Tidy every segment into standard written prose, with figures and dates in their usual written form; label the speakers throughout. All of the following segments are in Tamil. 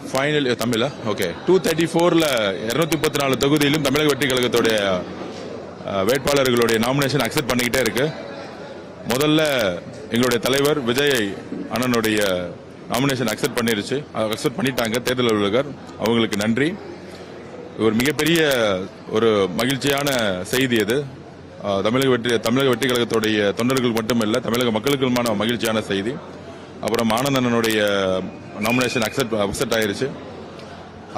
Speaker 1: ஃபைனல் தமிழா ஓகே 234ல 234 தொகுதியிலும் தமிழக வெற்றி கழகத்துடைய வேட்பாளர்களுடைய நாமினேஷன் அக்செப்ட் பண்ணிக்கிட்டே இருக்கு. முதல்ல எங்களுடைய தலைவர் விஜய் அண்ணனுடைய நாமினேஷன் அக்செப்ட் பண்ணிட்டாங்க தேர்தல் அலுவலகர். அவங்களுக்கு நன்றி. ஒரு மிகப்பெரிய ஒரு மகிழ்ச்சியான செய்தி அது. தமிழக வெற்றி கழகத்துடைய தொண்டர்கள் மட்டுமல்ல, தமிழக மக்களுக்குமான மகிழ்ச்சியான செய்தி. அப்புறம் ஆனந்தனுடைய நாமினேஷன் அக்செப்ட் ஆயிருச்சு.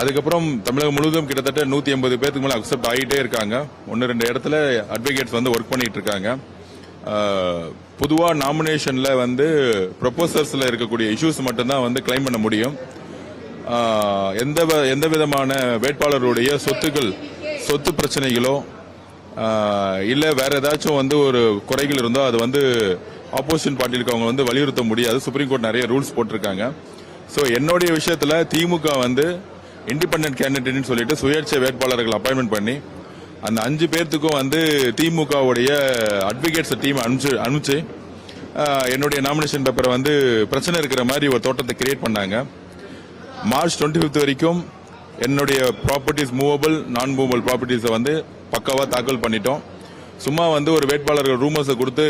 Speaker 1: அதுக்கப்புறம் தமிழகம் முழுவதும் கிட்டத்தட்ட 180 பேருக்கு மேல அக்செப்ட் ஆகிட்டே இருக்காங்க. 1-2 இடத்துல அட்வொகேட்ஸ் ஒர்க் பண்ணிட்டு இருக்காங்க. பொதுவா நாமினேஷன்ல ப்ரொபோசல்ஸ்ல இருக்கக்கூடிய இஷ்யூஸ் மட்டும்தான் கிளைம் பண்ண முடியும். எந்த விதமான வேட்பாளருடைய சொத்து பிரச்சனைகளோ இல்ல வேற ஏதாச்சும் ஒரு குறைகள் இருந்தோ அது ஆப்போசிஷன் பார்ட்டிக்கு அவங்க வலியுறுத்த முடியாது. சுப்ரீம் கோர்ட் நிறைய ரூல்ஸ் போட்டிருக்காங்க. சோ என்னுடைய விஷயத்துல திமுக இண்டிபெண்டன்ட் கேண்டிடேட்னு சொல்லிட்டு சுயேட்சை வேட்பாளர்கள் அப்பாயின்மெண்ட் பண்ணி அந்த 5 பேர்த்துக்கும் திமுகவுடைய அட்வொகேட்ஸ் டீம் அனுப்பிச்சு என்னுடைய நாமினேஷன் பேப்பரை பிரச்சனை இருக்கிற மாதிரி ஒரு தோட்டத்தை கிரியேட் பண்ணாங்க. மார்ச் 25 வரைக்கும் என்னுடைய ப்ராப்பர்ட்டிஸ் மூவபிள் நான் மூவபிள் ப்ராப்பர்ட்டிஸை பக்காவா தாக்கல் பண்ணிட்டோம். சும்மா ஒரு வேட்பாளர்கள் ரூமர்ஸை கொடுத்து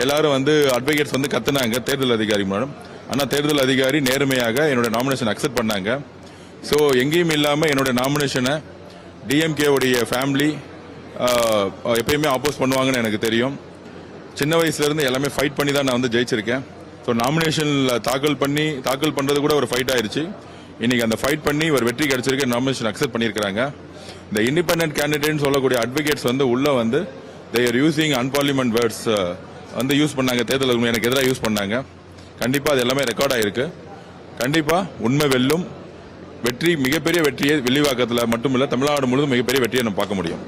Speaker 1: எல்லாரும் அட்வொகேட்ஸ் கத்துனாங்க தேர்தல் அதிகாரி மேடம். ஆனா தேர்தல் அதிகாரி நேர்மையாக என்னுடைய நாமினேஷன் அக்செப்ட் பண்ணாங்க. சோ எங்கேயும் இல்லாம என்னுடைய நாமினேஷனை டிஎம்கே உடைய ஃபேமிலி எப்பயுமே ஆப்போஸ் பண்ணுவாங்கன்னு எனக்கு தெரியும். சின்ன வயசுல இருந்து எல்லாமே ஃபைட் பண்ணி தான் நான் ஜெயிச்சிருக்கேன். ஸோ நாமினேஷன்ல தாக்கல் பண்றது கூட ஒரு ஃபைட் ஆயிருச்சு. இன்னைக்கு அந்த ஃபைட் பண்ணி ஒரு வெற்றி கிடைச்சிருக்கு. நாமினேஷன் அக்செப்ட் பண்ணியிருக்காங்க. இந்த இண்டிபெண்டன்ட் கேண்டிடேட் சொல்லக்கூடிய அட்வொகேட்ஸ் உள்ள they are using unparliament words use பண்ணாங்க. தேர்தல் எனக்கு எதிராக யூஸ் பண்ணாங்க. கண்டிப்பா அது எல்லாமே ரெக்கார்ட் ஆயிருக்கு. கண்டிப்பா உண்மை வெல்லும். வெற்றி மிகப்பெரிய வெற்றியை வில்லிவாக்கத்தில் மட்டுமில்ல தமிழ்நாடு முழுவதும் மிகப்பெரிய வெற்றியை நம்ம பார்க்க முடியும்.